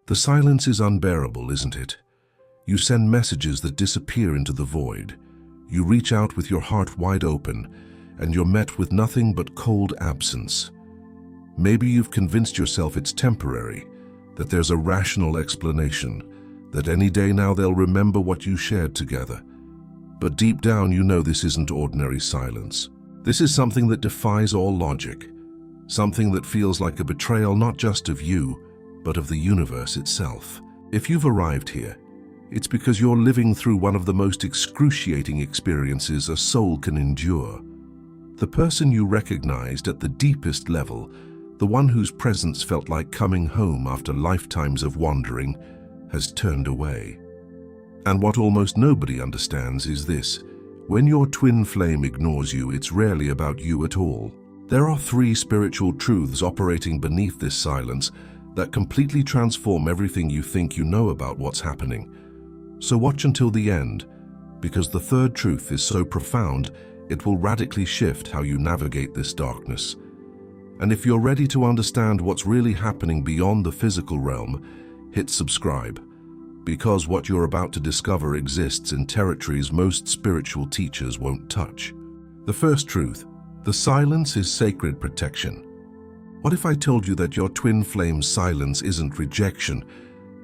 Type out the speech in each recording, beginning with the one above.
The silence is unbearable, isn't it? You send messages that disappear into the void. You reach out with your heart wide open, and you're met with nothing but cold absence. Maybe you've convinced yourself it's temporary, that there's a rational explanation, that any day now they'll remember what you shared together. But deep down you know this isn't ordinary silence. This is something that defies all logic, something that feels like a betrayal not just of you, but of the universe itself. If you've arrived here, it's because you're living through one of the most excruciating experiences a soul can endure. The person you recognized at the deepest level, the one whose presence felt like coming home after lifetimes of wandering, has turned away. And what almost nobody understands is this: when your twin flame ignores you, it's rarely about you at all. There are three spiritual truths operating beneath this silence that completely transform everything you think you know about what's happening. So watch until the end, because the third truth is so profound, it will radically shift how you navigate this darkness. And if you're ready to understand what's really happening beyond the physical realm, hit subscribe, because what you're about to discover exists in territories most spiritual teachers won't touch. The first truth: the silence is sacred protection. What if I told you that your twin flame's silence isn't rejection,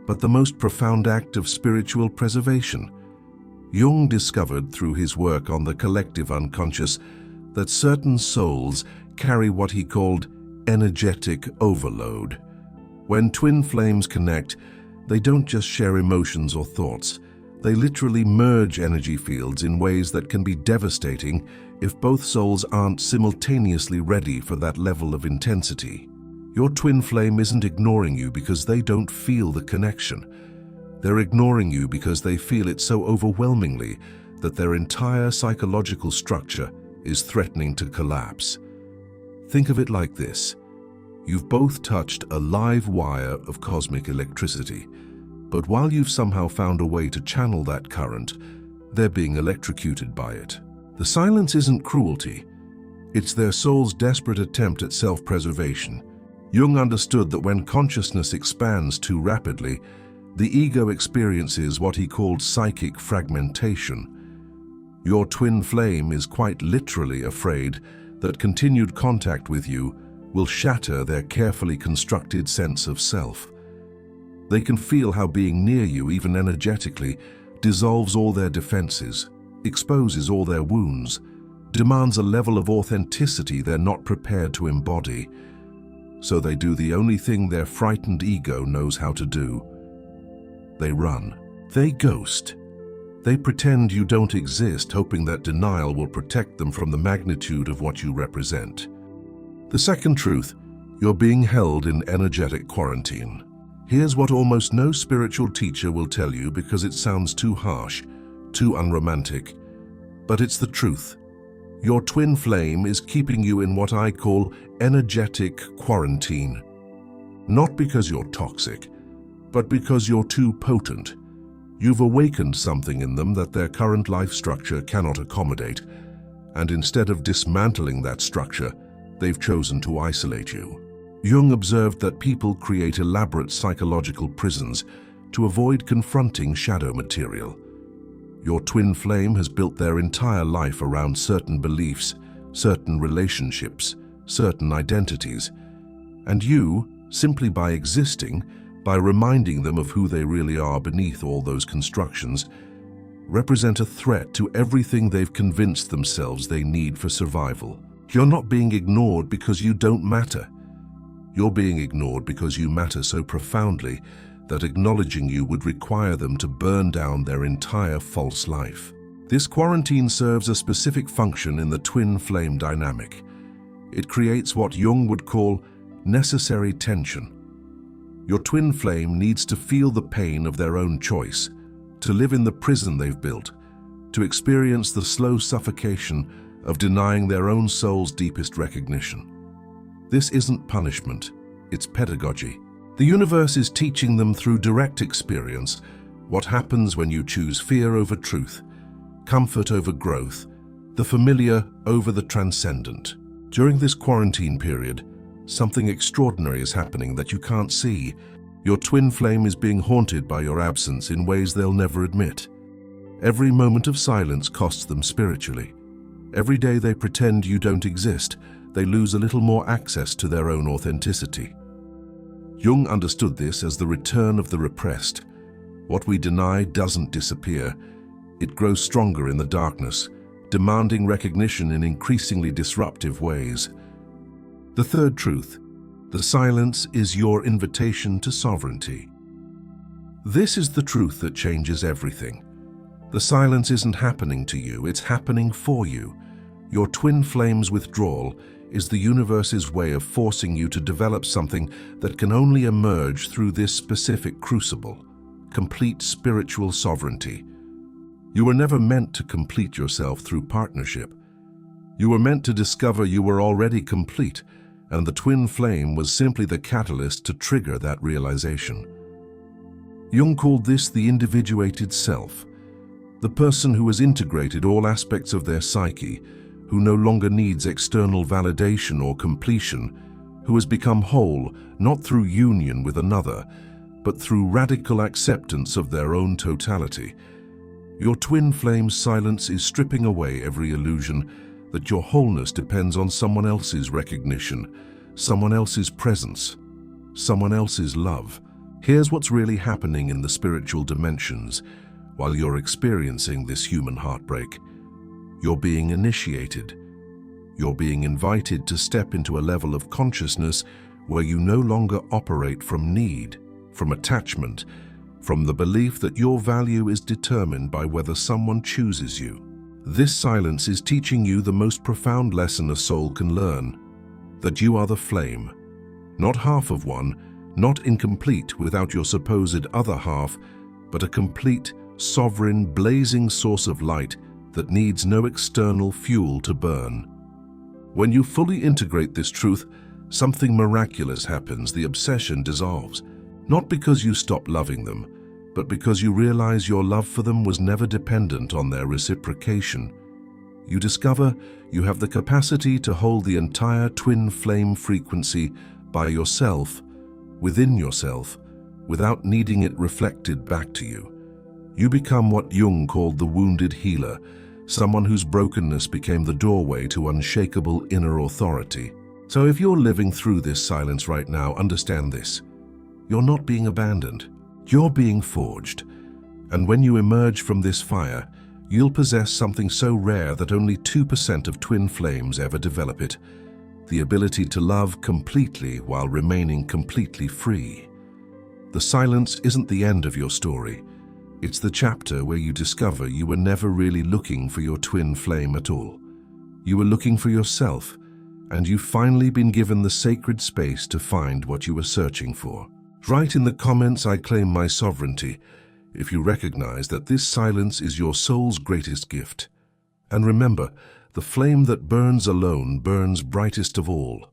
but the most profound act of spiritual preservation? Jung discovered through his work on the collective unconscious that certain souls carry what he called energetic overload. When twin flames connect, they don't just share emotions or thoughts. They literally merge energy fields in ways that can be devastating if both souls aren't simultaneously ready for that level of intensity. Your twin flame isn't ignoring you because they don't feel the connection. They're ignoring you because they feel it so overwhelmingly that their entire psychological structure is threatening to collapse. Think of it like this: you've both touched a live wire of cosmic electricity, but while you've somehow found a way to channel that current, they're being electrocuted by it. The silence isn't cruelty. It's their soul's desperate attempt at self-preservation. Jung understood that when consciousness expands too rapidly, the ego experiences what he called psychic fragmentation. Your twin flame is quite literally afraid that continued contact with you will shatter their carefully constructed sense of self. They can feel how being near you, even energetically, dissolves all their defenses, exposes all their wounds, demands a level of authenticity they're not prepared to embody. So they do the only thing their frightened ego knows how to do. They run. They ghost. They pretend you don't exist, hoping that denial will protect them from the magnitude of what you represent. The second truth: you're being held in energetic quarantine. Here's what almost no spiritual teacher will tell you because it sounds too harsh, too unromantic. But it's the truth. Your twin flame is keeping you in what I call energetic quarantine. Not because you're toxic, but because you're too potent. You've awakened something in them that their current life structure cannot accommodate, and instead of dismantling that structure, they've chosen to isolate you. Jung observed that people create elaborate psychological prisons to avoid confronting shadow material. Your twin flame has built their entire life around certain beliefs, certain relationships, certain identities, and you, simply by existing, by reminding them of who they really are beneath all those constructions, represent a threat to everything they've convinced themselves they need for survival. You're not being ignored because you don't matter. You're being ignored because you matter so profoundly that acknowledging you would require them to burn down their entire false life. This quarantine serves a specific function in the twin flame dynamic. It creates what Jung would call necessary tension. Your twin flame needs to feel the pain of their own choice, to live in the prison they've built, to experience the slow suffocation of denying their own soul's deepest recognition. This isn't punishment, it's pedagogy. The universe is teaching them through direct experience what happens when you choose fear over truth, comfort over growth, the familiar over the transcendent. During this quarantine period, something extraordinary is happening that you can't see. Your twin flame is being haunted by your absence in ways they'll never admit. Every moment of silence costs them spiritually. Every day they pretend you don't exist, they lose a little more access to their own authenticity. Jung understood this as the return of the repressed. What we deny doesn't disappear. It grows stronger in the darkness, demanding recognition in increasingly disruptive ways. The third truth: the silence is your invitation to sovereignty. This is the truth that changes everything. The silence isn't happening to you, it's happening for you. Your twin flame's withdrawal is the universe's way of forcing you to develop something that can only emerge through this specific crucible: complete spiritual sovereignty. You were never meant to complete yourself through partnership. You were meant to discover you were already complete, and the twin flame was simply the catalyst to trigger that realization. Jung called this the individuated self, the person who has integrated all aspects of their psyche, who no longer needs external validation or completion, who has become whole not through union with another, but through radical acceptance of their own totality. Your twin flame's silence is stripping away every illusion that your wholeness depends on someone else's recognition, someone else's presence, someone else's love. Here's what's really happening in the spiritual dimensions while you're experiencing this human heartbreak. You're being initiated. You're being invited to step into a level of consciousness where you no longer operate from need, from attachment, from the belief that your value is determined by whether someone chooses you. This silence is teaching you the most profound lesson a soul can learn: that you are the flame, not half of one, not incomplete without your supposed other half, but a complete, sovereign, blazing source of light that needs no external fuel to burn. When you fully integrate this truth, something miraculous happens. The obsession dissolves, not because you stop loving them, but because you realize your love for them was never dependent on their reciprocation. You discover you have the capacity to hold the entire twin flame frequency by yourself, within yourself, without needing it reflected back to you. You become what Jung called the wounded healer, someone whose brokenness became the doorway to unshakable inner authority. So if you're living through this silence right now, understand this: you're not being abandoned. You're being forged, and when you emerge from this fire, you'll possess something so rare that only 2% of twin flames ever develop it: the ability to love completely while remaining completely free. The silence isn't the end of your story. It's the chapter where you discover you were never really looking for your twin flame at all. You were looking for yourself, and you've finally been given the sacred space to find what you were searching for. Write in the comments, "I claim my sovereignty," if you recognize that this silence is your soul's greatest gift. And remember, the flame that burns alone burns brightest of all.